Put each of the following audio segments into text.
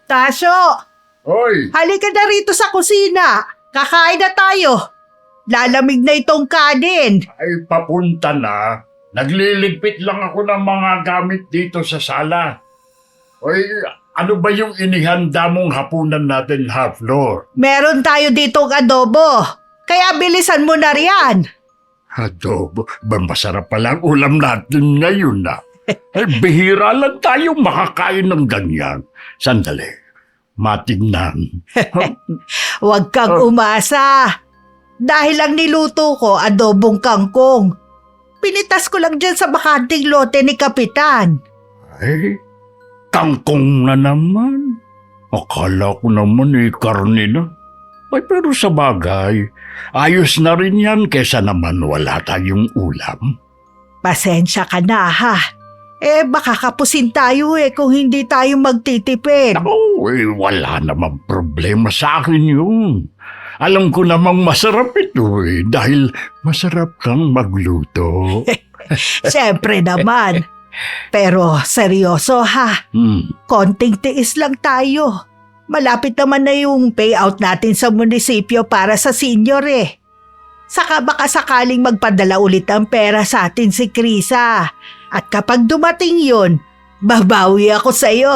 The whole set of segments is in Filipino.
Tasyo, Hoy! halika na rito sa kusina. Kakain na tayo. Lalamig na itong kanin. Ay, papunta na. Nagliligpit lang ako ng mga gamit dito sa sala. Hoy, ano ba yung inihanda mong hapunan natin, Half-Lord? Meron tayo ditong adobo. Kaya bilisan mo na riyan. Adobo, ba masarap pala ang ulam natin ngayon na. Ay, bihira lang tayo makakain ng ganyan. Sandali, matignan. Huwag kang umasa. Dahil ang niluto ko, adobong kangkong. Pinitas ko lang dyan sa bakanting lote ni Kapitan. Ay, kangkong na naman. Akala ko naman karne na. Ay, pero sa bagay, ayos na rin yan kesa naman wala tayong ulam. Pasensya ka na ha. Baka kapusin tayo kung hindi tayo magtitipid. Ako, wala namang problema sa akin yun. Alam ko namang masarap ito dahil masarap kang magluto. Siyempre naman. Pero seryoso ha. Konting tiis lang tayo. Malapit naman na yung payout natin sa munisipyo para sa senior Saka baka sakaling magpadala ulit ang pera sa atin si Krisa. At kapag dumating yun, babawi ako sa iyo.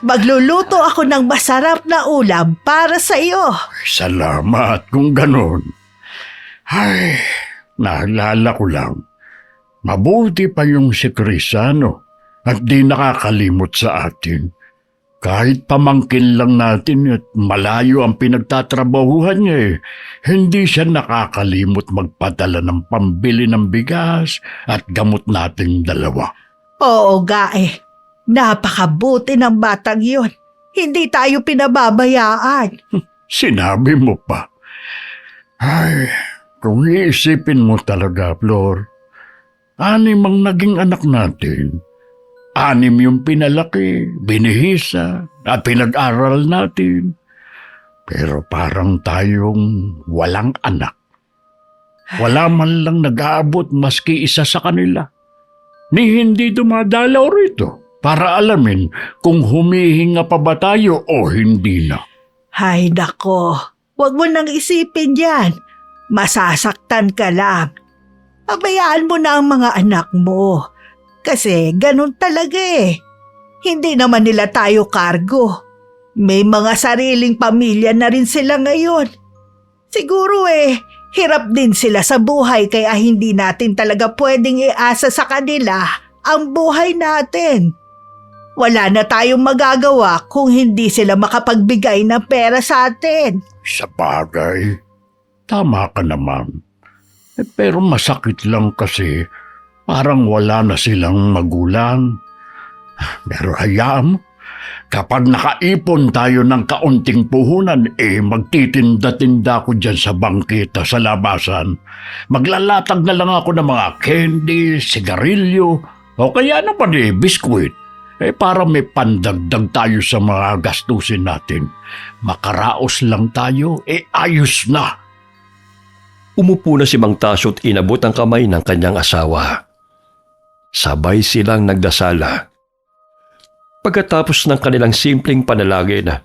Magluluto ako ng masarap na ulam para sa iyo. Salamat kung ganon. Ay, naalala ko lang. Mabuti pa yung si Crisano at di nakakalimot sa atin. Kahit pamangkin lang natin at malayo ang pinagtatrabahuhan niya hindi siya nakakalimot magpadala ng pambili ng bigas at gamot nating dalawa. Oo ga napakabuti ng batang yun. Hindi tayo pinababayaan. Sinabi mo pa. Ay, kung iisipin mo talaga, Flor, 6 ang naging anak natin. 6 yung pinalaki, binihisa, at pinag-aral natin. Pero parang tayong walang anak. Wala man lang nag-aabot maski isa sa kanila. Ni hindi dumadalaw rito para alamin kung humihinga pa ba tayo o hindi na. Hay nako, wag mo nang isipin yan. Masasaktan ka lang. Pabayaan mo na ang mga anak mo. Kasi ganun talaga Hindi naman nila tayo kargo. May mga sariling pamilya na rin sila ngayon. Siguro hirap din sila sa buhay kaya hindi natin talaga pwedeng iasa sa kanila ang buhay natin. Wala na tayong magagawa kung hindi sila makapagbigay ng pera sa atin. Sa bagay, tama ka naman. Pero masakit lang kasi parang wala na silang magulang. Pero hayaan mo, kapag nakaipon tayo ng kaunting puhunan, magtitinda-tinda ko dyan sa bangkita sa labasan. Maglalatag na lang ako ng mga candy, sigarilyo, o kaya naman biskwit. Para may pandagdag tayo sa mga gastusin natin. Makaraos lang tayo, ayos na. Umupo na si Mang Tasyo at inabot ang kamay ng kanyang asawa. Sabay silang nagdasala. Pagkatapos ng kanilang simpleng panalangin,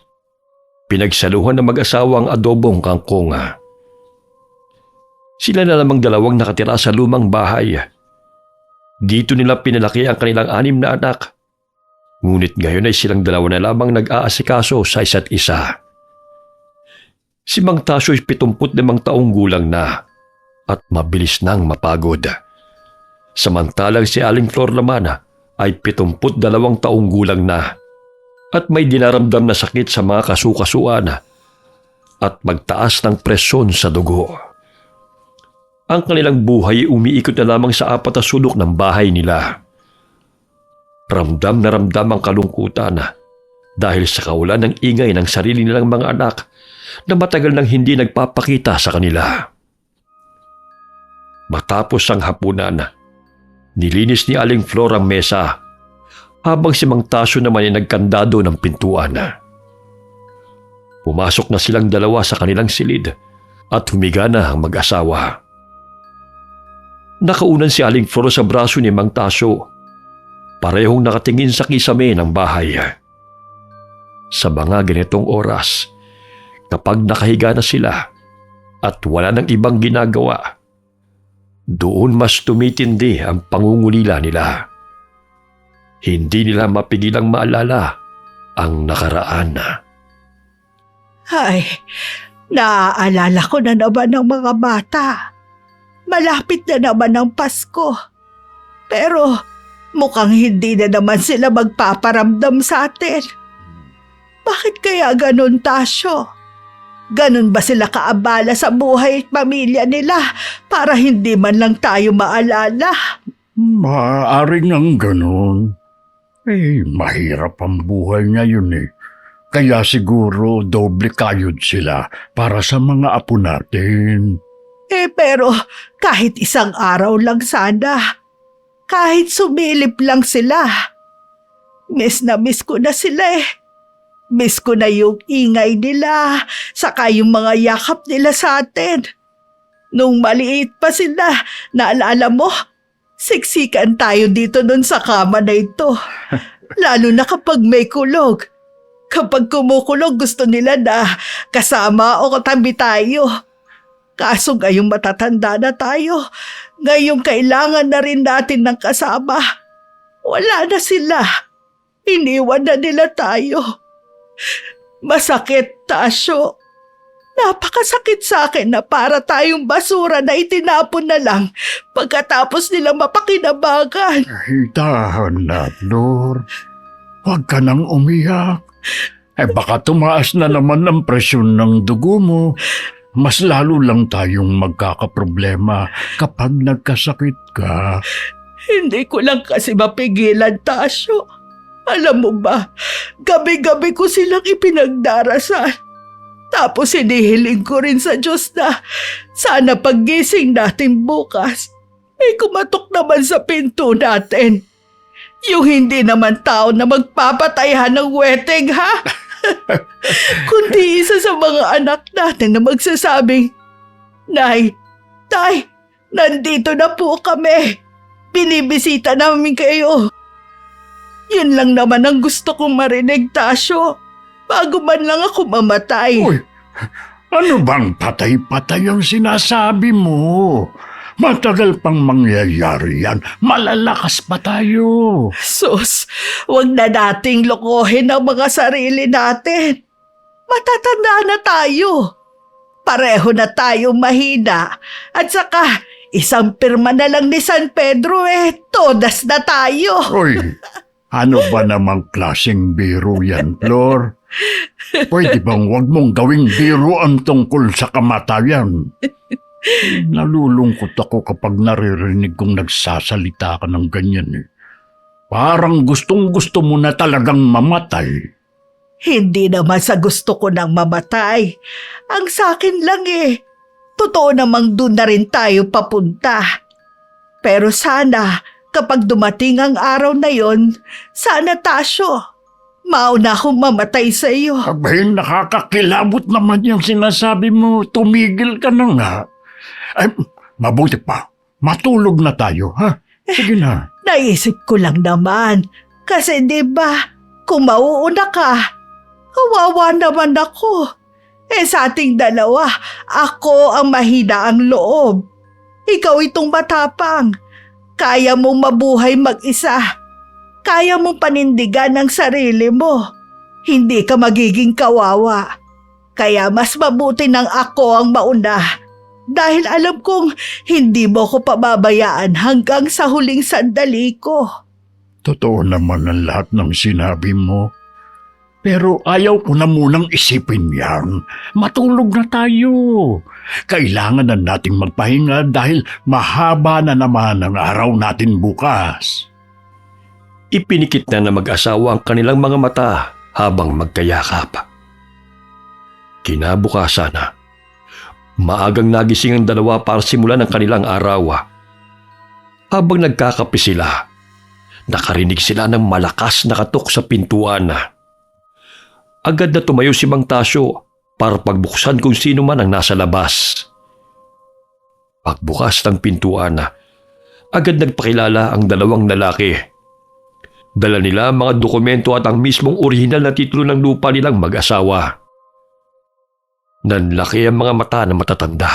pinagsaluhan ng mag-asawa ang adobong kangkong. Sila na lamang dalawang nakatira sa lumang bahay. Dito nila pinalaki ang kanilang 6 na anak. Ngunit ngayon ay silang dalawa na lamang nag-aasikaso sa isa't isa. Si Mang Tasyo ay 75 taong gulang na at mabilis nang mapagod. Samantalang si Aling Flor naman ay 72 taong gulang na at may dinaramdam na sakit sa mga kasukasuan at magtaas ng presyon sa dugo. Ang kanilang buhay umiikot na lamang sa 4 na sulok ng bahay nila. Ramdam na ramdam ang kalungkutan dahil sa kawalan ng ingay ng sarili nilang mga anak na matagal nang hindi nagpapakita sa kanila. Matapos ang hapunan, nilinis ni Aling Flor ang mesa habang si Mang Tasyo naman ay nagkandado ng pintuan. Pumasok na silang dalawa sa kanilang silid at humiga na ang mag-asawa. Nakaunan si Aling Flor sa braso ni Mang Tasyo. Parehong nakatingin sa kisame ng bahay. Sa mga ganitong oras, kapag nakahiga na sila at wala nang ibang ginagawa, doon mas tumitindi ang pangungulila nila. Hindi nila mapigilang maalala ang nakaraan na. Ay, naaalala ko na naman ng mga bata. Malapit na naman ang Pasko. Pero mukhang hindi na naman sila magpaparamdam sa atin. Bakit kaya ganun, Tasyo? Ganun ba sila kaabala sa buhay at pamilya nila para hindi man lang tayo maalala? Maaaring ang ganun. Mahirap ang buhay ngayon eh. Kaya siguro doble kayod sila para sa mga apo natin. Pero kahit isang araw lang sana. Kahit sumilip lang sila. Miss na miss ko na sila eh. Miss ko na yung ingay nila, saka yung mga yakap nila sa atin. Nung maliit pa sila, naalala mo, siksikan tayo dito nun sa kama na ito. Lalo na kapag may kulog. Kapag kumukulog, gusto nila na kasama o katabi tayo. Kaso ngayong matatanda na tayo, ngayong kailangan na rin natin ng kasama. Wala na sila. Iniwan na nila tayo. Masakit, Tasyo. Napakasakit sa akin na para tayong basura na itinapon na lang pagkatapos nilang mapakinabangan. Dahan na, Flor. Huwag ka nang umiyak. Baka tumaas na naman ang presyon ng dugo mo. Mas lalo lang tayong magkakaproblema kapag nagkasakit ka. Hindi ko lang kasi mapigilan, Tasyo. Alam mo ba, gabi-gabi ko silang ipinagdarasal. Tapos hinihiling ko rin sa Diyos na sana paggising natin bukas, may kumatok naman sa pinto natin. Yung hindi naman tao na magpapatayan ng weteng, ha? Kundi isa sa mga anak natin na magsasabing, Nay, Tay, nandito na po kami. Binibisita namin kayo. Yun lang naman ang gusto kong marinig, Tasyo. Bago man lang ako mamatay. Uy, ano bang patay-patay ang sinasabi mo? Matagal pang mangyayari yan. Malalakas pa tayo. Sus, wag na nating lokohin ang mga sarili natin. Matatanda na tayo. Pareho na tayo mahina. At saka, isang pirma na lang ni San Pedro todas na tayo. Uy, ano ba namang klaseng biro yan, Flor? Pwede bang wag mong gawing biro ang tungkol sa kamatayan? Nalulungkot ako kapag naririnig kong nagsasalita ka ng ganyan eh. Parang gustong-gusto mo na talagang mamatay. Hindi naman sa gusto ko nang mamatay. Ang sakin lang totoo namang doon na rin tayo papunta. Pero sana, kapag dumating ang araw na yon, sana, Tasyo, mauna akong mamatay sa iyo. Abay, nakakakilabot naman yung sinasabi mo. Tumigil ka na nga. Ay, mabuti pa. Matulog na tayo, ha? Sige na. Naisip ko lang naman. Kasi diba, kung mauuna ka, kawawa naman ako. Sa ating dalawa, ako ang mahina ang loob. Ikaw itong matapang. Kaya mong mabuhay mag-isa. Kaya mong panindigan ang sarili mo. Hindi ka magiging kawawa. Kaya mas mabuti nang ako ang mauna. Dahil alam kong hindi mo ko pababayaan hanggang sa huling sandali ko. Totoo naman ang lahat ng sinabi mo. Pero ayaw ko na munang isipin yan. Matulog na tayo. Kailangan na nating magpahinga dahil mahaba na naman ang araw natin bukas. Ipinikit na mag-asawa ang kanilang mga mata habang magkayakap. Kinabukasan na. Maagang nagising ang dalawa para simulan ang kanilang araw. Habang nagkakape sila, nakarinig sila ng malakas na katok sa pintuan. Agad na tumayo si Mang Tasyo para pagbuksan kung sino man ang nasa labas. Pagbukas ng pintuan, agad nagpakilala ang dalawang lalaki. Dala nila ang mga dokumento at ang mismong orihinal na titulo ng lupa nilang mag-asawa. Nanlaki ang mga mata na matatanda.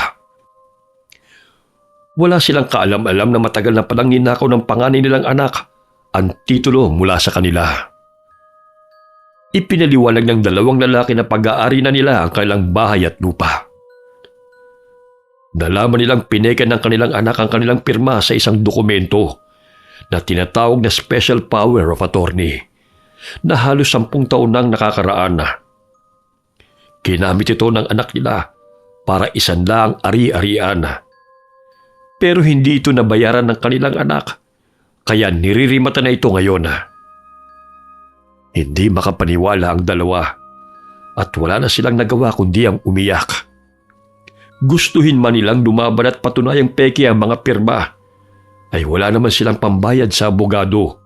Wala silang kaalam-alam na matagal na palang ninakaw ng panganay nilang anak ang titulo mula sa kanila. Ipinaliwanag ng dalawang lalaki na pag-aari na nila ang kanilang bahay at lupa. Nalaman nilang pinekan ng kanilang anak ang kanilang pirma sa isang dokumento na tinatawag na Special Power of Attorney na halos 10 taon nang nakakaraan na. Ginamit ito ng anak nila para isanla ang ari-arian. Pero hindi ito nabayaran ng kanilang anak, kaya niririmata na ito ngayon. Hindi makapaniwala ang dalawa at wala na silang nagawa kundi ang umiyak. Gustuhin man nilang lumaban at patunayang peke ang mga pirma, ay wala naman silang pambayad sa abogado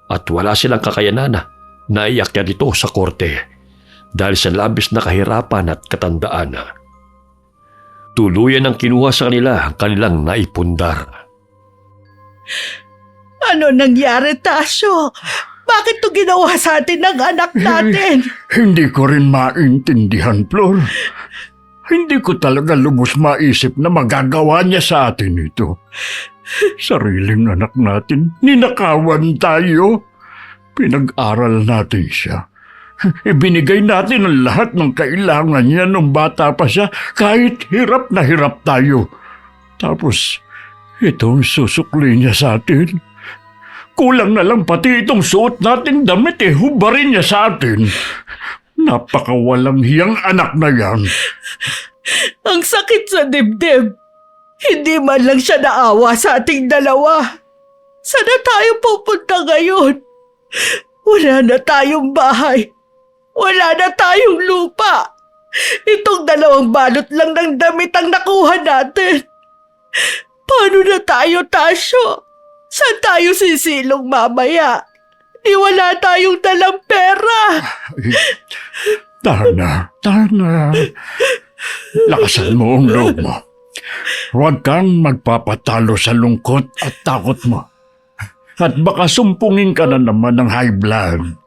at wala silang kakayanan na iakyat ito sa korte dahil sa labis na kahirapan at katandaan. Tuluyan ang kinuha sa kanila ang kanilang naipundar. Ano nangyari, Tasyo? Bakit to ginawa sa atin ng anak natin? Hindi ko rin maintindihan, Flor. Hindi ko talaga lubos maisip na magagawa niya sa atin ito. Sariling anak natin, ninakawan tayo. Pinag-aral natin siya. Ibinigay natin ang lahat ng kailangan niya nung bata pa siya kahit hirap na hirap tayo. Tapos, itong susukli niya sa atin. Kulang na lang pati itong suot nating damit hubarin niya sa atin. Napakawalang hiyang anak na yan. Ang sakit sa dibdib. Hindi man lang siya naawa sa ating dalawa. Saan na tayo pupunta ngayon? Wala na tayong bahay. Wala na tayong lupa. Itong 2 balot lang ng damit ang nakuha natin. Paano na tayo, Tasyo? Saan tayo sisilong mamaya? Di wala tayong dalang pera. Tana. Lakasan mo ang loob mo. Huwag kang magpapatalo sa lungkot at takot mo. At baka sumpungin ka na naman ng high blood.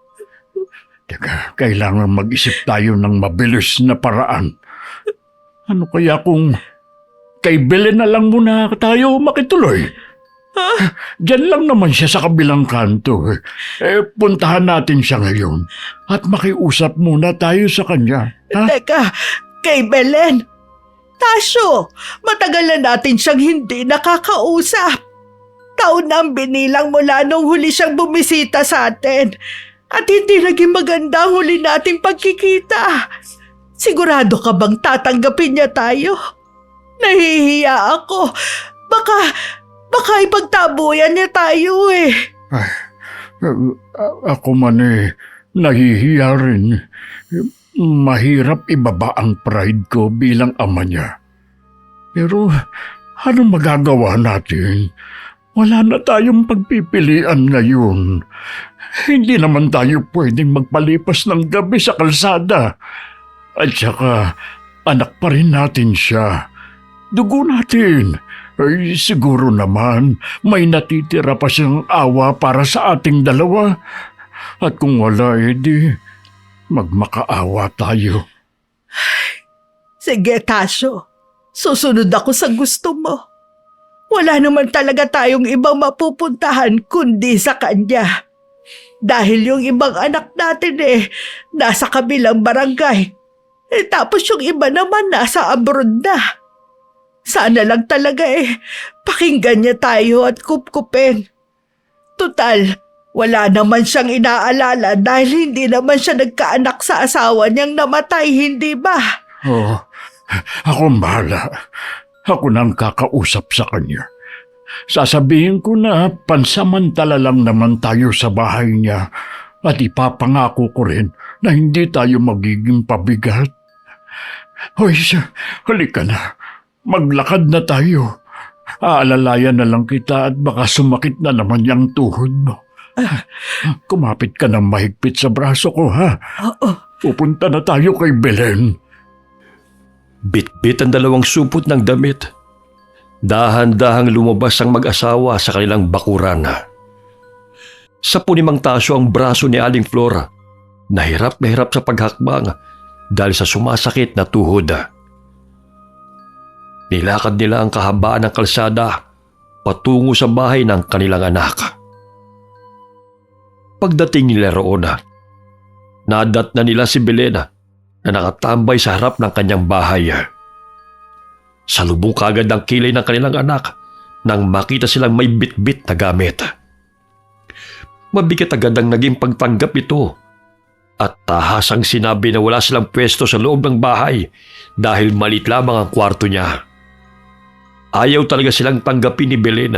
Teka, kailangan mag-isip tayo ng mabilis na paraan. Ano kaya kung kay Belen na lang muna tayo makituloy? Diyan lang naman siya sa kabilang kanto. Puntahan natin siya ngayon at makiusap muna tayo sa kanya. Ha? Teka, kay Belen. Tasyo, matagal na natin siyang hindi nakakausap. Taon na ang binilang mula nung huli siyang bumisita sa atin. At hindi naging maganda ang huli nating pagkikita. Sigurado ka bang tatanggapin niya tayo? Nahihiya ako. Baka ipagtabuyan niya tayo eh. Ay, ako man nahihiya rin. Mahirap ibaba ang pride ko bilang ama niya. Pero ano magagawa natin? Wala na tayong pagpipilian ngayon. Hindi naman tayo pwedeng magpalipas ng gabi sa kalsada. At saka, anak pa rin natin siya. Dugo natin. Ay, siguro naman, may natitira pa siyang awa para sa ating dalawa. At kung wala, edi, magmakaawa tayo. Sige, Tasyo. Susunod ako sa gusto mo. Wala naman talaga tayong ibang mapupuntahan kundi sa kanya. Dahil yung ibang anak natin nasa kabilang barangay. Tapos yung iba naman nasa abroad na. Sana lang talaga pakinggan niya tayo at kupkupin. Tutal, wala naman siyang inaalala dahil hindi naman siya nagkaanak sa asawa niyang namatay, hindi ba? Oh, ako bahala. Ako nang kakausap sa kanya. Sasabihin ko na pansamantala lang naman tayo sa bahay niya at ipapangako ko rin na hindi tayo magiging pabigat. Hoy, halika na. Maglakad na tayo. Aalalayan na lang kita at baka sumakit na naman yung tuhod mo. Kumapit ka ng mahigpit sa braso ko, ha? Oo. Pupunta na tayo kay Belen. Bit-bit ang 2 supot ng damit. Dahan-dahang lumabas ang mag-asawa sa kanilang bakuran. Sa punimang taso ang braso ni Aling Flora. Nahirap na hirap sa paghakbang dahil sa sumasakit na tuhod. Nilakad nila ang kahabaan ng kalsada patungo sa bahay ng kanilang anak. Pagdating nila roon, nadat na nila si Belen na nakatambay sa harap ng kanyang bahay. Salubong kagad ang kilay ng kanilang anak nang makita silang may bitbit na gamit. Mabigat agad ang naging pagtanggap ito at tahasang sinabi na wala silang pwesto sa loob ng bahay dahil malit lamang ang kwarto niya. Ayaw talaga silang tanggapin ni Belen.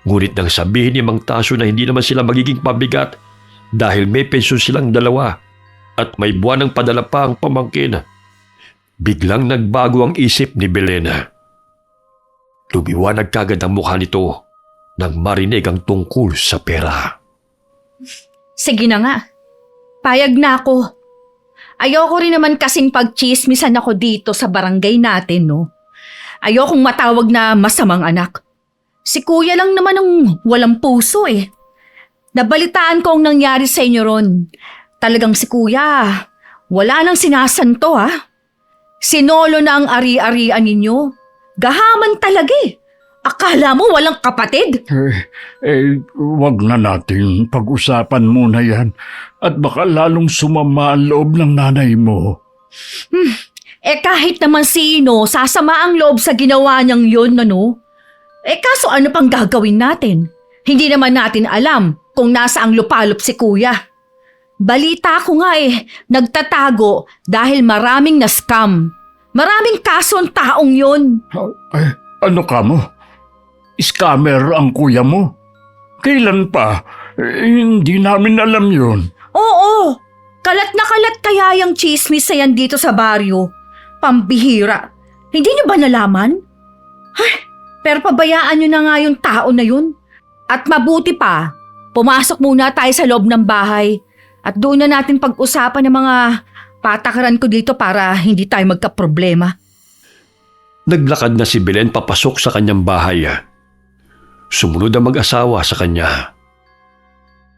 Ngunit nang sabihin ni Mang Tasyo na hindi naman sila magiging pabigat dahil may pensyon silang dalawa at may buwan ng padala pa ang pamangkin, biglang nagbago ang isip ni Belen. Lumiwanag kagad ang mukha nito nang marinig ang tungkol sa pera. Sige na nga. Payag na ako. Ayoko rin naman kasing pagchismisan ako dito sa barangay natin, no? Ayokong matawag na masamang anak. Si kuya lang naman ang walang puso eh. Nabalitaan ko ang nangyari sa inyo ron. Talagang si kuya, wala nang sinasanto ha. Sinolo na ang ari-arian ninyo. Gahaman talaga eh. Akala mo walang kapatid? Wag na nating pag-usapan muna yan at baka lalong sumama ang loob ng nanay mo. Kahit naman sino, sasama ang loob sa ginawa niyang yun, ano? Kaso ano pang gagawin natin? Hindi naman natin alam kung nasa ang lupalop si kuya. Balita ko nga nagtatago dahil maraming na-scam. Maraming kaso ang taong yun. Ano ka mo? Scammer ang kuya mo? Kailan pa? Hindi namin alam yun. Oo, kalat na kalat kaya yung chismis na yan dito sa baryo. Pambihira. Hindi niyo ba nalaman? Pero pabayaan niyo na nga yung tao na yun. At mabuti pa, pumasok muna tayo sa loob ng bahay at doon na natin pag-usapan ng mga patakaran ko dito para hindi tayo magkaproblema. Naglakad na si Belen papasok sa kanyang bahay. Sumunod ang mag-asawa sa kanya.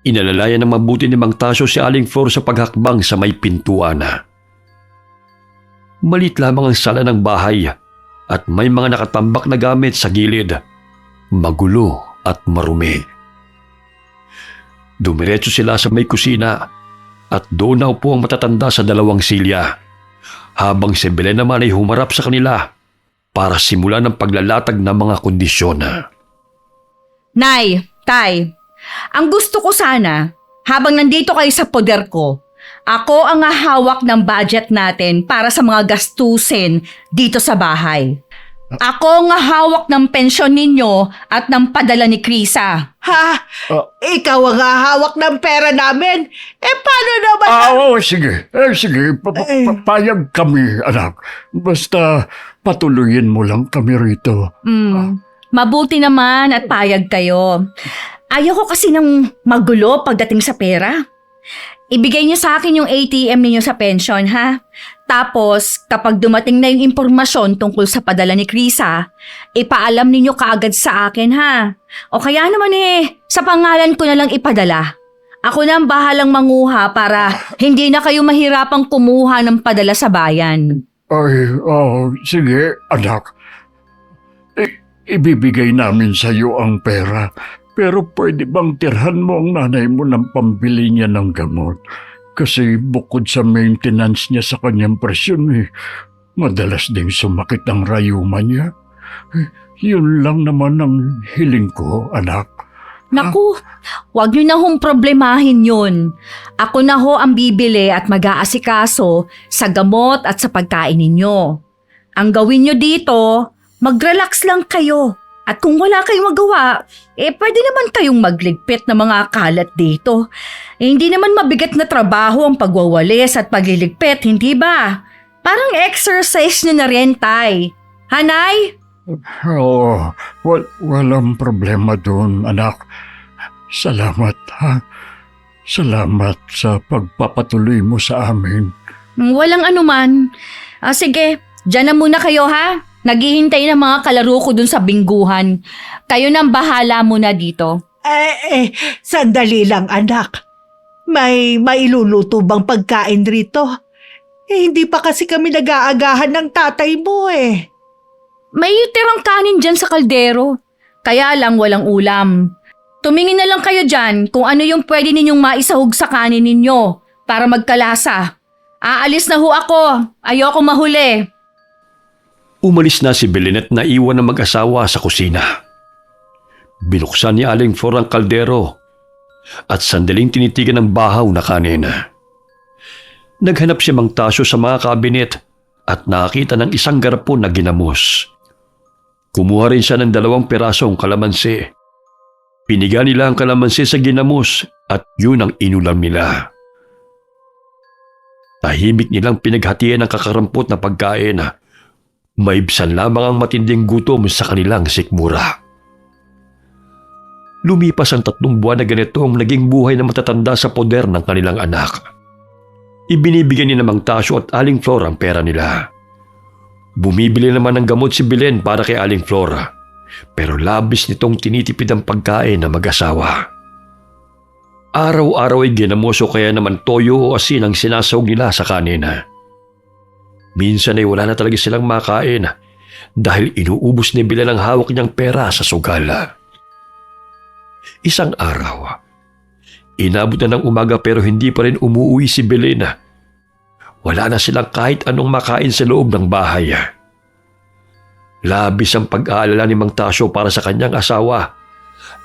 Inalalayan ng mabuti ni Mang Tasyo si Aling Flor sa paghakbang sa may pintuan. Malit lamang ang sala ng bahay at may mga nakatambak na gamit sa gilid. Magulo at marumi. Dumiretso sila sa may kusina at doon naupo ang matatanda sa dalawang silya, habang si Belen naman ay humarap sa kanila para simulan ang paglalatag ng mga kondisyon. Nay, Tay, ang gusto ko sana, habang nandito kayo sa poder ko, ako ang hawak ng budget natin para sa mga gastusin dito sa bahay. Ako ang hawak ng pensyon ninyo at ng padala ni Krisa. Ha? Ikaw ang hahawak ng pera namin? Paano naman? Oo, sige. Sige, payag kami, anak. Basta patuloyin mo lang kami rito. Mabuti naman at payag kayo. Ayoko kasi ng magulo pagdating sa pera. Ibigay niyo sa akin yung ATM ninyo sa pension, ha? Tapos, kapag dumating na yung impormasyon tungkol sa padala ni Krisa, ipaalam ninyo kaagad sa akin, ha? O kaya naman sa pangalan ko na lang ipadala. Ako na ang bahalang manguha para hindi na kayo mahirapang kumuha ng padala sa bayan. Sige, anak. Ibibigay namin sa iyo ang pera. Pero pwede bang tirhan mo ang nanay mo ng pambili niya ng gamot? Kasi bukod sa maintenance niya sa kanyang presyon, madalas ding sumakit ang rayuma niya. Yun lang naman ang hiling ko, anak. Naku, wag niyo na hong problemahin yun. Ako na ho ang bibili at mag-aasikaso sa gamot at sa pagkain ninyo. Ang gawin niyo dito, mag-relax lang kayo. At kung wala kayong magawa, pwede naman kayong magligpit ng mga kalat dito. Hindi naman mabigat na trabaho ang pagwawalis at pagliligpit, hindi ba? Parang exercise nyo na rin, Tay. Hanay? Oo, walang problema doon, anak. Salamat, ha? Salamat sa pagpapatuloy mo sa amin. Walang anuman. Sige, dyan na muna kayo, ha? Naghihintay ng mga kalaro ko dun sa bingguhan. Kayo nang bahala muna dito. Sandali lang anak. May mailuluto bang pagkain rito? Hindi pa kasi kami nag-aagahan ng tatay mo eh. May tirang kanin dyan sa kaldero. Kaya lang walang ulam. Tumingin na lang kayo dyan kung ano yung pwede ninyong maisahog sa kanin ninyo para magkalasa. Aalis na ho ako. Ayoko mahuli. Umalis na si Belen at naiwan ng mag-asawa sa kusina. Binuksan ni Aling Flor ang kaldero at sandaling tinitigan ng bahaw na kanin. Naghanap si Mang Tasyo sa mga kabinet at nakakita ng isang garapon na ginamos. Kumuha rin siya ng 2 pirasong kalamansi. Piniga nila ang kalamansi sa ginamos at yun ang inulam nila. Tahimik nilang pinaghatian ang kakarampot na pagkain. Maibsan lamang ang matinding gutom sa kanilang sikmura. Lumipas ang 3 buwan na ganito ang naging buhay na matatanda sa poder ng kanilang anak. Ibinibigyan ni Mang Tasyo at Aling Flor ang pera nila. Bumibili naman ng gamot si Belen para kay Aling Flor, pero labis nitong tinitipid ang pagkain ng mag-asawa. Araw-araw ay ginamos o kaya naman toyo o asin ang sinasahog nila sa kanin. Minsan ay wala na talaga silang makain dahil inuubos ni Belen ang hawak niyang pera sa sugal. Isang araw, inabot na ng umaga pero hindi pa rin umuwi si Belen. Wala na silang kahit anong makain sa loob ng bahay. Labis ang pag-aalala ni Mang Tasyo para sa kanyang asawa,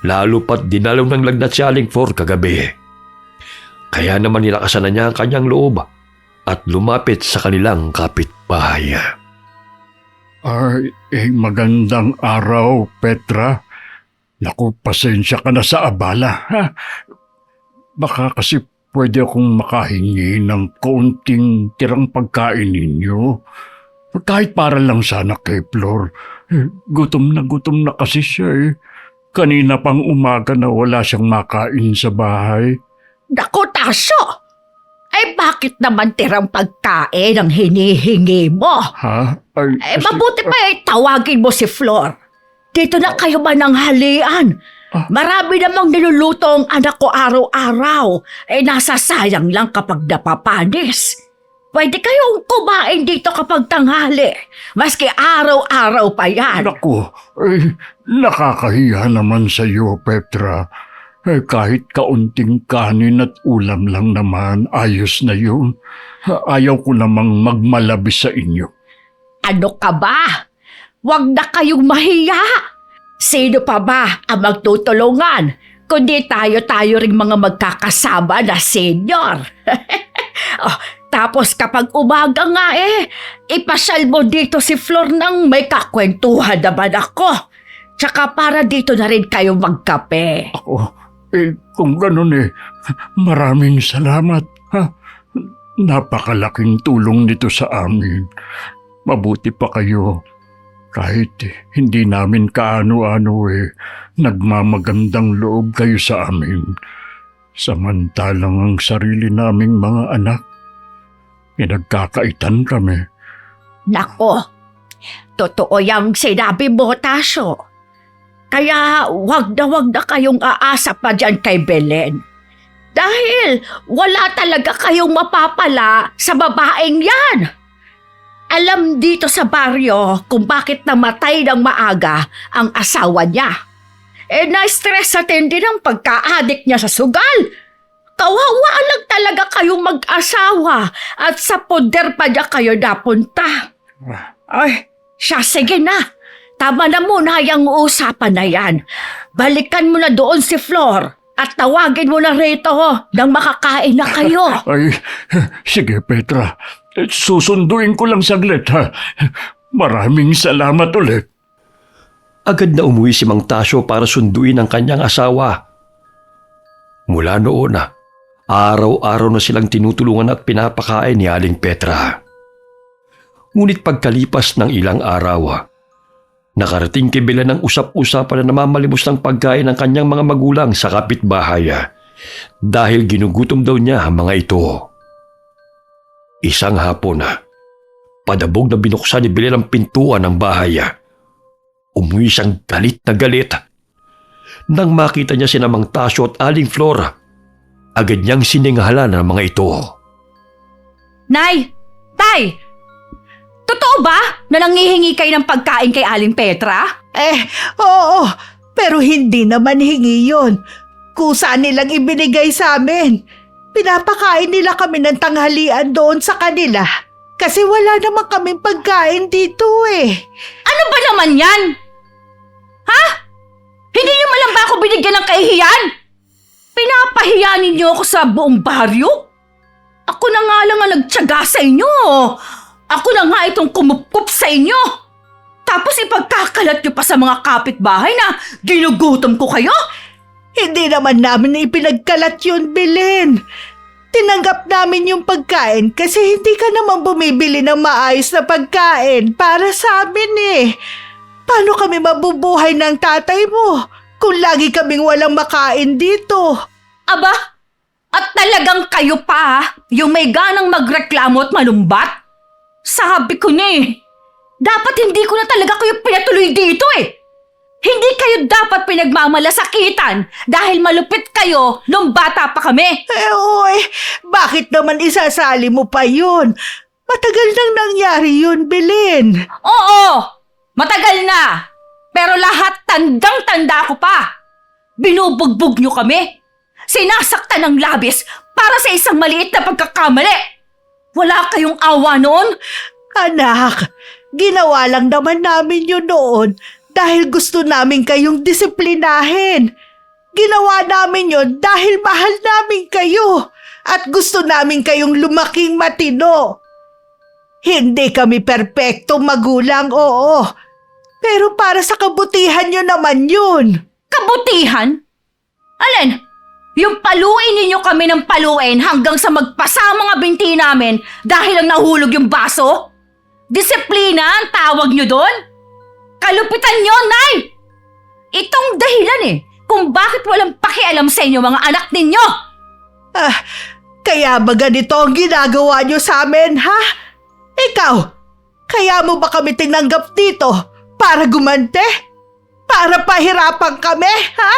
lalo pat dinalaw ng lagnat si Aling Flor kagabi. Kaya naman nilakasan na niya ang kanyang loob at lumapit sa kanilang kapitbahay. Magandang araw, Petra. Naku, pasensya ka na sa abala. Ha? Baka kasi pwede akong makahingi ng kaunting tirang pagkain ninyo. Kahit para lang sana kay Flor. Gutom na kasi siya eh. Kanina pang umaga na wala siyang makain sa bahay. Naku, Tasyo! Bakit naman tirang pagkain ang hinihingi mo? Ha? Mabuti pa tawagin mo si Flor. Dito na kayo mananghalian. Marami namang niluluto ang anak ko araw-araw. Nasasayang lang kapag napapanis. Pwede kayong kumain dito kapag tanghali. Maski araw-araw pa yan. Naku, nakakahiya naman sa iyo, Petra. Kahit kaunting kanin at ulam lang naman, ayos na yun. Ayaw ko namang magmalabis sa inyo. Ano ka ba? Huwag na kayong mahiya. Sino pa ba ang magtutulungan? Kundi tayo ring mga magkakasama na senior. Tapos kapag umaga nga ipasyal mo dito si Flor nang may kakwentuhan naman ako. Tsaka para dito na rin kayo magkape. Kung ganun maraming salamat. Napakalaking tulong nito sa amin. Mabuti pa kayo. Kahit hindi namin kaano-ano nagmamagandang loob kayo sa amin. Samantalang ang sarili naming mga anak, pinagkakaitan kami. Nako, totoo yung sinabi mo, Tasyo. Kaya wag na kayong aasa pa dyan kay Belen. Dahil wala talaga kayong mapapala sa babaeng yan. Alam dito sa baryo kung bakit namatay ng maaga ang asawa niya. Na-stress sa tindi ng pagka-addict niya sa sugal. Kawawa lang talaga kayong mag-asawa at sa poder pa niya kayo napunta. Sige na. Tama na muna yung usapan na yan. Balikan mo na doon si Flor at tawagin mo na rito nang makakain na kayo. Sige, Petra. Susunduin ko lang saglit, ha? Maraming salamat ulit. Agad na umuwi si Mang Tasyo para sunduin ang kanyang asawa. Mula noon araw-araw na silang tinutulungan at pinapakain ni Aling Petra. Ngunit pagkalipas ng ilang araw, nakarating kay Belen ng usap-usapan na namamalimos ng pagkain ng kanyang mga magulang sa kapitbahay dahil ginugutom daw niya ang mga ito. Isang hapon, padabog na binuksan ni Belen ang pintuan ng bahay. Umuwi siyang galit na galit. Nang makita niya si Mang Tasyo at Aling Flora, agad niyang sininghalan ng mga ito. Nay! Tay! Totoo ba na nangihingi kayo ng pagkain kay Aling Petra? Oo, pero hindi naman hingi yun. Kusa nilang ibinigay sa amin. Pinapakain nila kami ng tanghalian doon sa kanila. Kasi wala naman kaming pagkain dito eh. Ano ba naman yan? Ha? Hindi niyo man lang ba ako binigyan ng kahihiyan? Pinapahiya ninyo ako sa buong baryo? Ako na nga lang ang nagtiyaga sa inyo. Ako na nga itong kumupkup sa inyo. Tapos ipagkakalat niyo pa sa mga kapitbahay na ginugutom ko kayo? Hindi naman namin ipinagkalat yun, Belen. Tinanggap namin yung pagkain kasi hindi ka naman bumibili ng maayos na pagkain para sa amin eh. Paano kami mabubuhay ng tatay mo kung lagi kaming walang makain dito? Aba, at talagang kayo pa yung may ganang magreklamo at malumbat? Sabi ko na eh, dapat hindi ko na talaga kayo pinatuloy dito eh. Hindi kayo dapat pinagmamalasakitan dahil malupit kayo nung bata pa kami. Oy, bakit naman isasali mo pa yun? Matagal nang nangyari yun, Belen. Oo, matagal na. Pero lahat tandang-tanda ko pa. Binubugbog nyo kami. Sinasaktan ng labis para sa isang maliit na pagkakamali. Wala kayong awa noon? Anak, ginawa lang naman namin yun noon dahil gusto namin kayong disiplinahin. Ginawa namin yun dahil mahal namin kayo at gusto namin kayong lumaking matino. Hindi kami perpektong magulang, oo. Pero para sa kabutihan nyo naman yun. Kabutihan? Alin? Yung paluin ninyo kami ng paluin hanggang sa magpasa ang mga binti namin dahil lang nahulog yung baso? Disiplina ang tawag nyo doon? Kalupitan nyo, Nay! Itong dahilan eh kung bakit walang pakialam sa inyo mga anak ninyo. Kaya ba ganito ang ginagawa nyo sa amin, ha? Ikaw, kaya mo ba kami tinanggap dito para gumante? Para pahirapan kami, ha?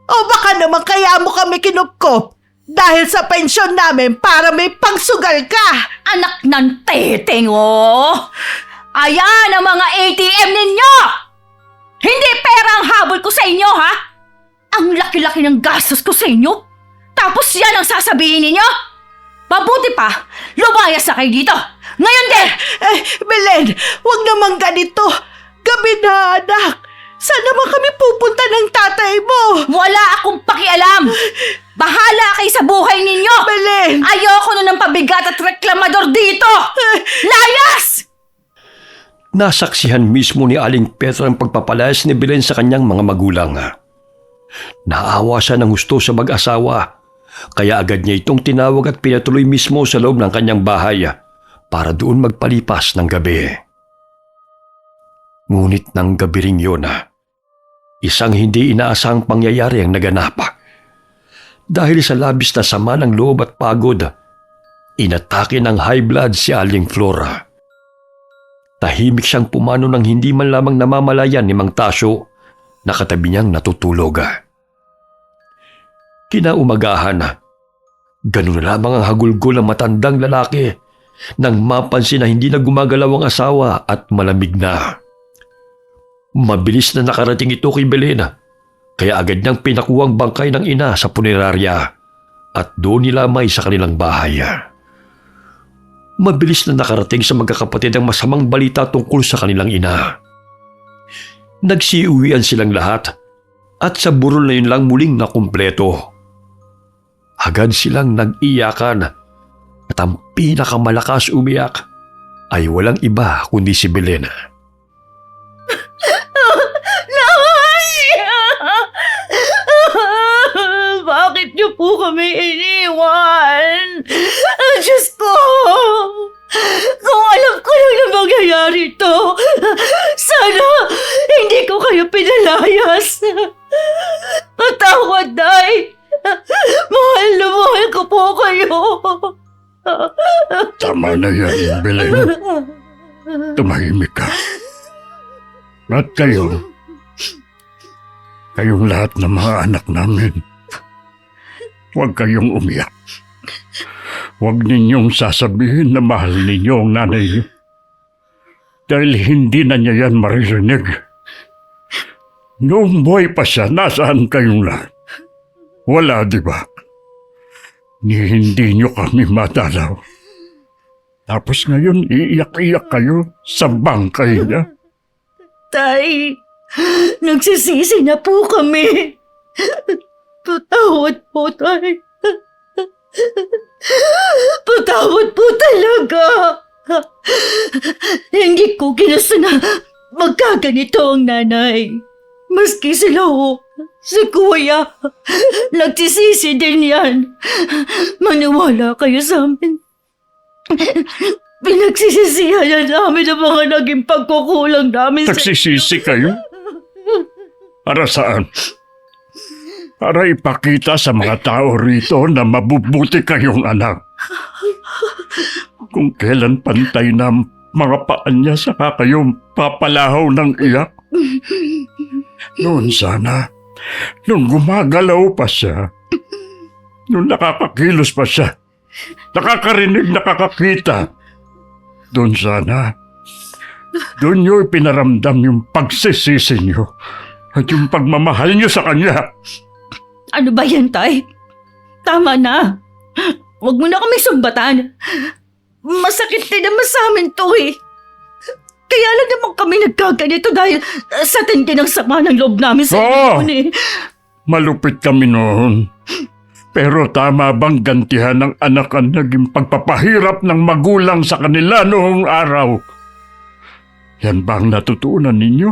O baka naman kaya mo kami kinupkop dahil sa pensyon namin para may pangsugal ka? Anak ng teteng, oh! Ayan ang mga ATM ninyo! Hindi pera ang habol ko sa inyo, ha? Ang laki-laki ng gastos ko sa inyo. Tapos yan ang sasabihin ninyo? Mabuti pa, lumayas na kayo dito. Ngayon din! Belen, huwag naman ganito. Gabi na, anak. Saan naman kami pupunta ng tatay mo? Wala akong pakialam. Bahala kayo sa buhay ninyo. Belen! Ayoko na ng pabigat at reklamador dito. Layas! Nasaksihan mismo ni Aling Petra ang pagpapalayas ni Belen sa kanyang mga magulang. Naawa siya ng gusto sa mag-asawa, kaya agad niya itong tinawag at pinatuloy mismo sa loob ng kanyang bahay para doon magpalipas ng gabi. Ngunit ng gabi ring yun, isang hindi inaasahang pangyayari ang naganap. Dahil sa labis na sama ng loob at pagod, inatake ng high blood si Aling Flora. Tahimik siyang pumano ng hindi man lamang namamalayan ni Mang Tasyo na katabi niyang natutulog. Kinaumagahan, ganun na lamang ang hagulgol ng matandang lalaki nang mapansin na hindi na gumagalaw ang asawa at malamig na. Mabilis na nakarating ito kay Belen, kaya agad niyang pinakuha ang bangkay ng ina sa punerarya at doon nilamay sa kanilang bahay. Mabilis na nakarating sa magkakapatid ang masamang balita tungkol sa kanilang ina. Nagsiuwian silang lahat at sa burol na yun lang muling nakumpleto. Agad silang nag-iyakan at ang pinakamalakas umiyak ay walang iba kundi si Belen. Bakit niyo po kami iniwan? Diyos ko! Kung alam ko lang na mangyayari ito, sana hindi ko kayo pinalayas. Matawad, Day! Mahal na mahal ko po kayo! Tama na yan, Belen. Tumahimik ka. At kayo, Kayong lahat ng mga anak namin, huwag kayong umiyak. Huwag ninyong sasabihin na mahal ninyo ang nanay niyo. Dahil hindi na niya yan maririnig. Noong buhay pa siya, nasaan kayong lahat? Wala, di ba? Hindi niyo kami madalaw. Tapos ngayon, iiyak-iyak kayo sa bangkay niya. Tay, nagsisisi na po kami. Patawad po, Tay. Patawad po talaga. Hindi ko ginusto na magkaganito ang nanay. Maski sila ho, si kuya, nagsisisi din yan. Maniwala kayo sa amin. Pinagsisisihan na namin ang mga naging pagkukulang namin sa Nagsisisi kayo? Para saan? Para ipakita sa mga tao rito na mabubuti kayong anak. Kung kailan pantay na mga paan niya, saka kayong papalahaw ng iyak. Noon sana, nung gumagalaw pa siya, nung nakakakilos pa siya, nakakarinig, nakakakita, doon sana, doon niyo ipinaramdam yung pagsisisi niyo at yung pagmamahal niyo sa kanya. Ano ba yan, Tay? Tama na. Huwag mo na kami sumbatan. Masakit din naman sa amin to eh. Kaya lang naman kami nagkaganito dahil sa tindi ng sama ng loob namin sa Oo! inyo eh. Malupit kami noon. Pero tama bang gantihan ng anak ang naging pagpapahirap ng magulang sa kanila noong araw? Yan ba ang natutunan ninyo?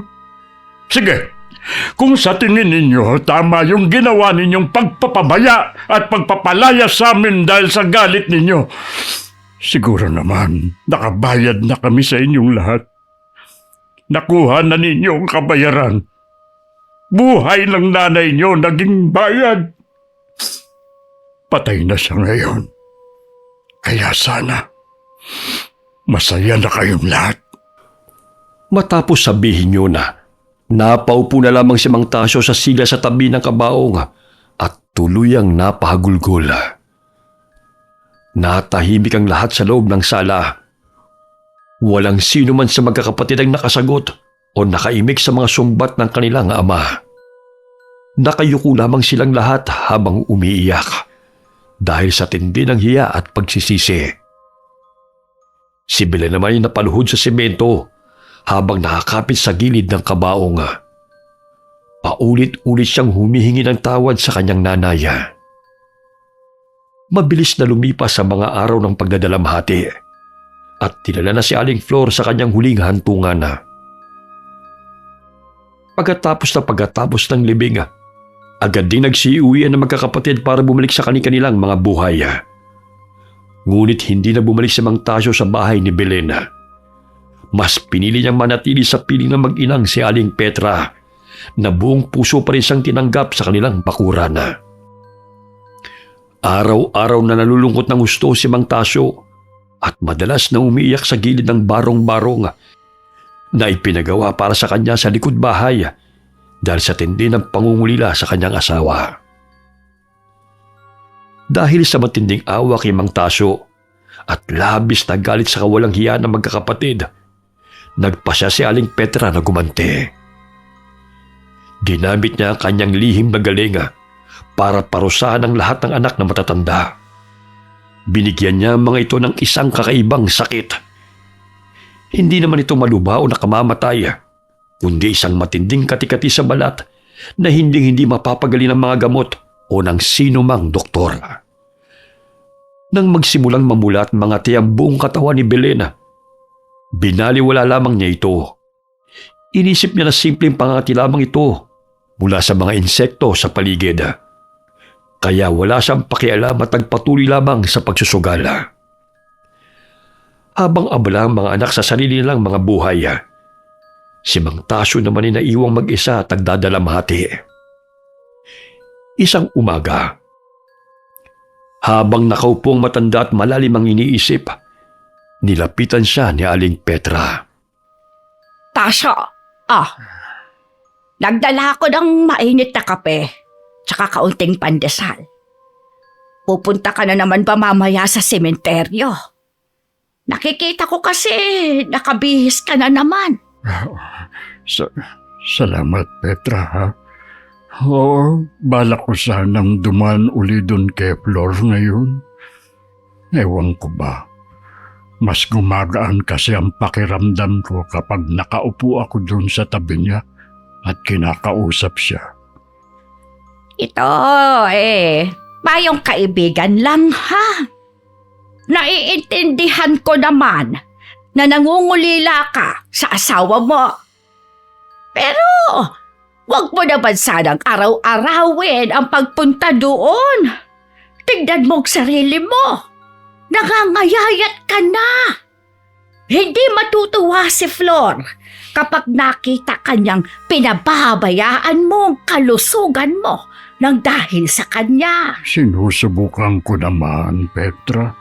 Sige, kung sa tingin ninyo tama yung ginawa ninyong pagpapabaya at pagpapalaya sa amin dahil sa galit ninyo, siguro naman nakabayad na kami sa inyong lahat. Nakuha na ninyo ang kabayaran. Buhay ng nanay niyo naging bayad. Patay na siya ngayon. Kaya sana, masaya na kayong lahat. Matapos sabihin niyo na, napaupo na lamang si Mang Tasyo sa sila sa tabi ng kabaong at tuluyang napahagulgol. Natahimik ang lahat sa loob ng sala. Walang sino man sa magkakapatid ang nakasagot o nakaimik sa mga sumbat ng kanilang ama. Nakayuko lamang silang lahat habang umiiyak dahil sa tindi ng hiya at pagsisisi. Si Belen naman ay napaluhod sa semento habang nakakapit sa gilid ng kabaong. Paulit-ulit siyang humihingi ng tawad sa kanyang nanay. Mabilis na lumipas sa mga araw ng pagdadalamhati at tinala na si Aling Flor sa kanyang huling hantungan. Pagkatapos ng libing, agad din nagsiuwian ng magkakapatid para bumalik sa kanilang mga buhay. Ngunit hindi na bumalik si Mang Tasyo sa bahay ni Belen. Mas pinili niyang manatili sa piling ng mag-inang si Aling Petra na buong puso pa rin siyang tinanggap sa kanilang bakuran. Araw-araw na nalulungkot ng gusto si Mang Tasyo at madalas na umiiyak sa gilid ng barong-barong na ipinagawa para sa kanya sa likod bahay dahil sa tindi ng pangungulila sa kanyang asawa. Dahil sa matinding awa kay Mang Tasyo at labis na galit sa kawalang hiya ng magkakapatid, nagpasya si Aling Petra na gumante. Ginamit niya ang kanyang lihim na galing para parusahan ang lahat ng anak na matatanda. Binigyan niya ang mga ito ng isang kakaibang sakit. Hindi naman ito malubha o nakamamatay, kundi isang matinding katikati sa balat na hindi mapapagali ng mga gamot o ng sino mang doktor. Nang magsimulang mamulat mga tiyang buong katawan ni Belen, binaliwala lamang niya ito. Inisip niya na simpleng pangangati lamang ito mula sa mga insekto sa paligid. Kaya wala siyang pakialam at nagpatuloy lamang sa pagsusugal. Habang abala ang mga anak sa sarili nilang mga buhay, si Mang Tasyo naman ay naiwang mag-isa at nagdadalamhati. Isang umaga, habang nakaupong matanda at malalim ang iniisip, nilapitan siya ni Aling Petra. Tasya, Nagdala ako ng mainit na kape, tsaka kaunting pandesal. Pupunta ka na naman ba mamaya sa sementeryo? Nakikita ko kasi nakabihis ka na naman. Salamat, Petra, ha? Oo, balak ko sanang duman uli doon kay Flor ngayon. Ewan ko ba, mas gumagaan kasi ang pakiramdam ko kapag nakaupo ako doon sa tabi niya at kinakausap siya. Ito mayong kaibigan lang ha. Naiintindihan ko naman na nangungulila ka sa asawa mo. Pero wag mo naman sanang araw-arawin ang pagpunta doon. Tignan mo ang sarili mo. Nangangayayat ka na. Hindi matutuwa si Flor kapag nakita kanyang pinababayaan mo ang kalusugan mo nang dahil sa kanya. Sinusubukan ko naman, Petra.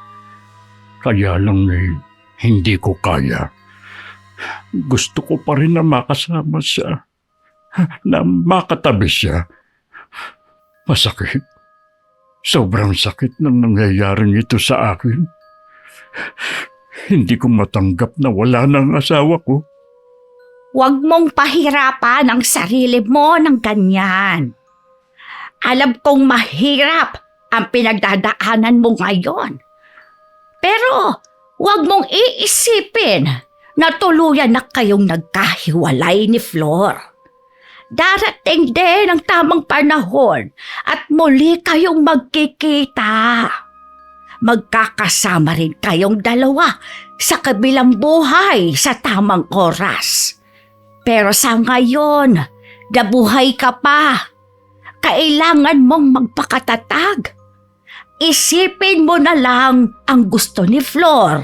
Kaya lang hindi ko kaya. Gusto ko pa rin na makasama siya. Na makatabi siya. Masakit. Sobrang sakit ng nangyayaring ito sa akin. Hindi ko matanggap na wala ng asawa ko. Huwag mong pahirapan ang sarili mo ng ganyan. Alam kong mahirap ang pinagdadaanan mo ngayon. Pero huwag mong iisipin na tuluyan na kayong nagkahiwalay ni Flor. Darating din ang tamang panahon at muli kayong magkikita. Magkakasama rin kayong dalawa sa kabilang buhay sa tamang oras. Pero sa ngayon, nabuhay ka pa. Kailangan mong magpakatatag. Isipin mo na lang ang gusto ni Flor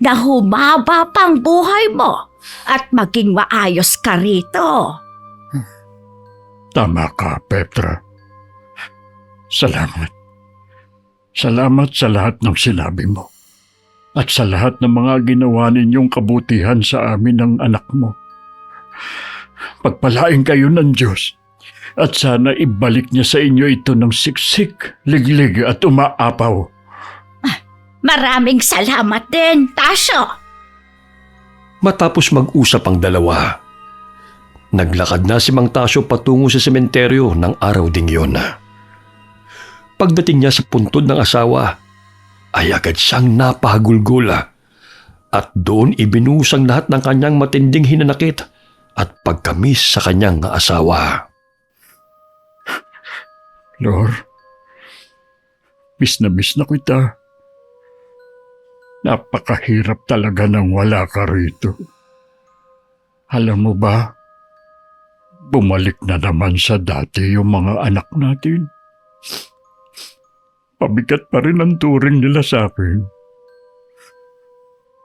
na humaba pang buhay mo at maging maayos ka rito. Tama ka, Petra. Salamat. Salamat sa lahat ng sinabi mo. At sa lahat ng mga ginawa ninyong kabutihan sa amin ng anak mo. Pagpalain kayo ng Diyos. At sana ibalik niya sa inyo ito ng siksik, liglig at umaapaw. Maraming salamat din, Tasyo. Matapos mag-usap ang dalawa, naglakad na si Mang Tasyo patungo sa sementeryo ng araw ding yun. Pagdating niya sa puntod ng asawa, ay agad siyang napahagulgol at doon ibinusang lahat ng kanyang matinding hinanakit at pagkamis sa kanyang asawa. Lord, miss na kita. Napakahirap talaga nang wala ka rito. Alam mo ba, bumalik na naman sa dati yung mga anak natin. Pabigat pa rin ang turing nila sa akin.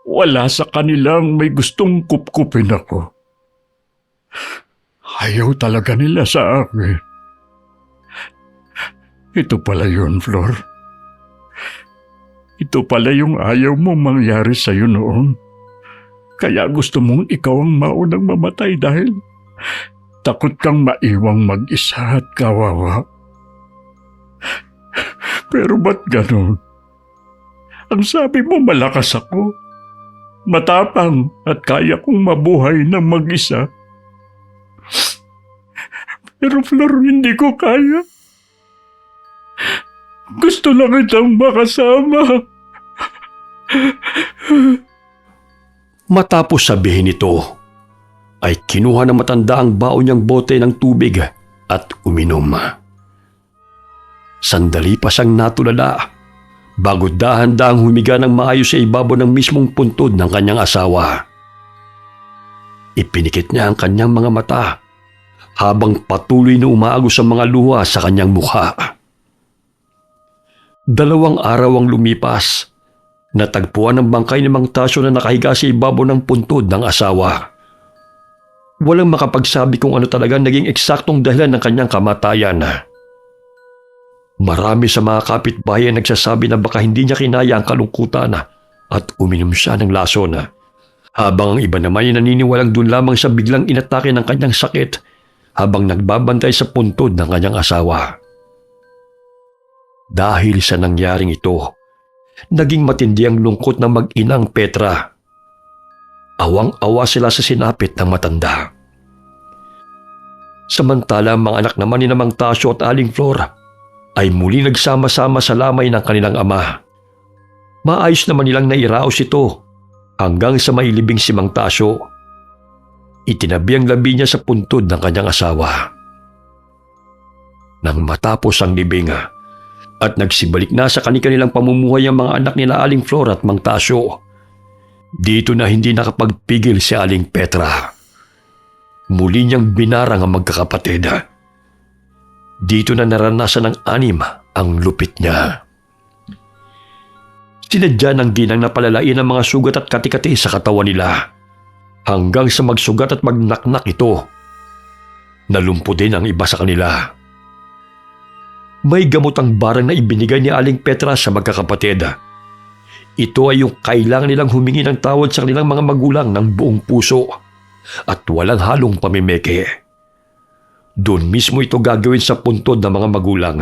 Wala sa kanilang may gustong kupkupin ako. Ayaw talaga nila sa akin. Ito pala yun, Flor. Ito pala yung ayaw mong mangyari sa'yo noon. Kaya gusto mong ikaw ang maunang mamatay dahil takot kang maiwang mag-isa at kawawa. Pero ba't ganon? Ang sabi mo malakas ako, matapang at kaya kong mabuhay ng mag-isa. Pero Flor, hindi ko kaya. Gusto lang kitang makasama. Matapos sabihin ito, ay kinuha ng matanda ang baon niyang bote ng tubig at uminom. Sandali pa siyang natulala bago dahan-dahang humiga ng maayos sa ibabaw ng mismong puntod ng kanyang asawa. Ipinikit niya ang kanyang mga mata habang patuloy na umaagos ang mga luha sa kanyang mukha. 2 araw ang lumipas. Natagpuan ang bangkay ni Mang Tasyo na nakahiga sa ibabaw ng puntod ng asawa. Walang makapagsabi kung ano talaga naging eksaktong dahilan ng kanyang kamatayan. Marami sa mga kapitbahay ang nagsasabi na baka hindi niya kinaya ang kalungkutan at uminom siya ng lason. Habang ang iba naman ay naniniwalang doon lamang sa biglang inatake ng kanyang sakit habang nagbabantay sa puntod ng kanyang asawa. Dahil sa nangyaring ito, naging matindi ang lungkot ng mag-inang Petra. Awang-awa sila sa sinapit ng matanda. Samantala ang mga anak naman ni Mang Tasyo at Aling Flora ay muli nagsama-sama sa lamay ng kanilang ama. Maayos naman nilang nairaos ito hanggang sa mailibing si Mang Tasyo. Itinabi ang labi niya sa puntod ng kanyang asawa. Nang matapos ang libing at nagsibalik na sa kanilang pamumuhay ang mga anak nila Aling Flora at Mang Tasyo, dito na hindi nakapagpigil si Aling Petra. Muli niyang binarang ang magkakapatid. Dito na naranasan ng anim ang lupit niya. Sinadya ng ginang na palalain ang mga sugat at katikati sa katawan nila hanggang sa magsugat at magnaknak ito. Nalumpo din ang iba sa kanila. May gamot ang barang na ibinigay ni Aling Petra sa magkakapatid. Ito ay yung kailangan nilang humingi ng tawad sa kanilang mga magulang ng buong puso at walang halong pamimeke. Doon mismo ito gagawin sa puntod ng mga magulang.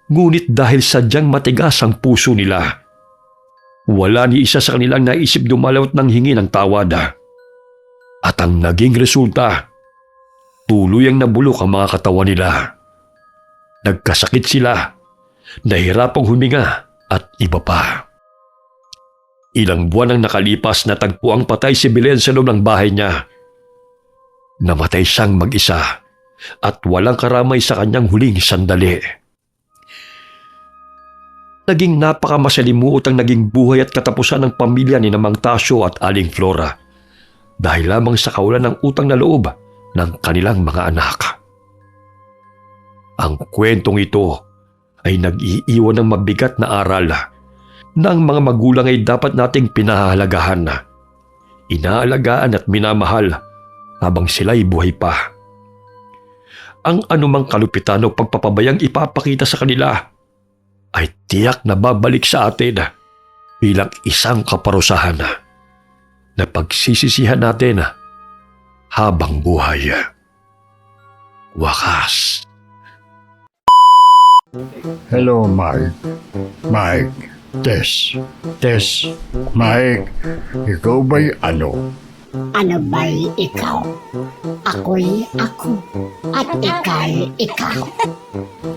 Ngunit dahil sadyang matigas ang puso nila, wala ni isa sa kanilang naisip dumalawat ng hingi ng tawad. At ang naging resulta, tuluyang nabulok ang mga katawan nila. Nagkasakit sila, nahirapang huminga at iba pa. Ilang buwan ang nakalipas na tagpuang patay si Belen sa loob ng bahay niya. Namatay siyang mag-isa at walang karamay sa kanyang huling sandali. Naging napakamasalimuot ang naging buhay at katapusan ng pamilya ni Mang Tasyo at Aling Flora dahil lamang sa kawalan ng utang na loob ng kanilang mga anak. Ang kwentong ito ay nag-iiwan ng mabigat na aral na ang mga magulang ay dapat nating pinahahalagahan, inaalagaan at minamahal habang sila'y buhay pa. Ang anumang kalupitan o pagpapabayang ipapakita sa kanila ay tiyak na babalik sa atin bilang isang kaparusahan na pagsisisihan natin habang buhay. Wakas. Hello, Mike. Mike. Tess. Tess. Mike. Ikaw ba'y ano? Ano ba'y ikaw? Ako'y ako. At ika'y ikaw.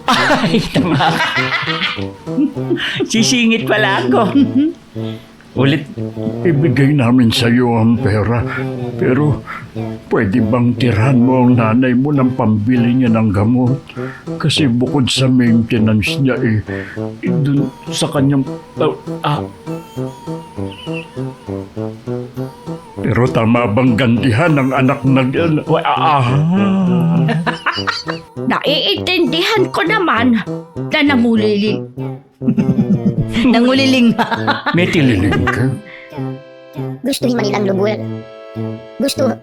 Ay, tama. Sisingit pala ako. Ulit. Ibigay namin sa iyo ang pera. Pero pwede bang tirahan mo ang nanay mo ng pambili niya ng gamot? Kasi bukod sa maintenance niya dun sa kanyang... Pero tama bang gantihan ng anak na... Naiintindihan ko naman na nanguliling. Nanguliling. May Liling ka? Gustuhin man nilang lubul. Gustuhin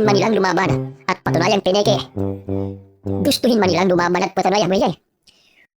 man nilang lumaban at patunayang pineke. Gustuhin man nilang lumaban at patunayang bigay.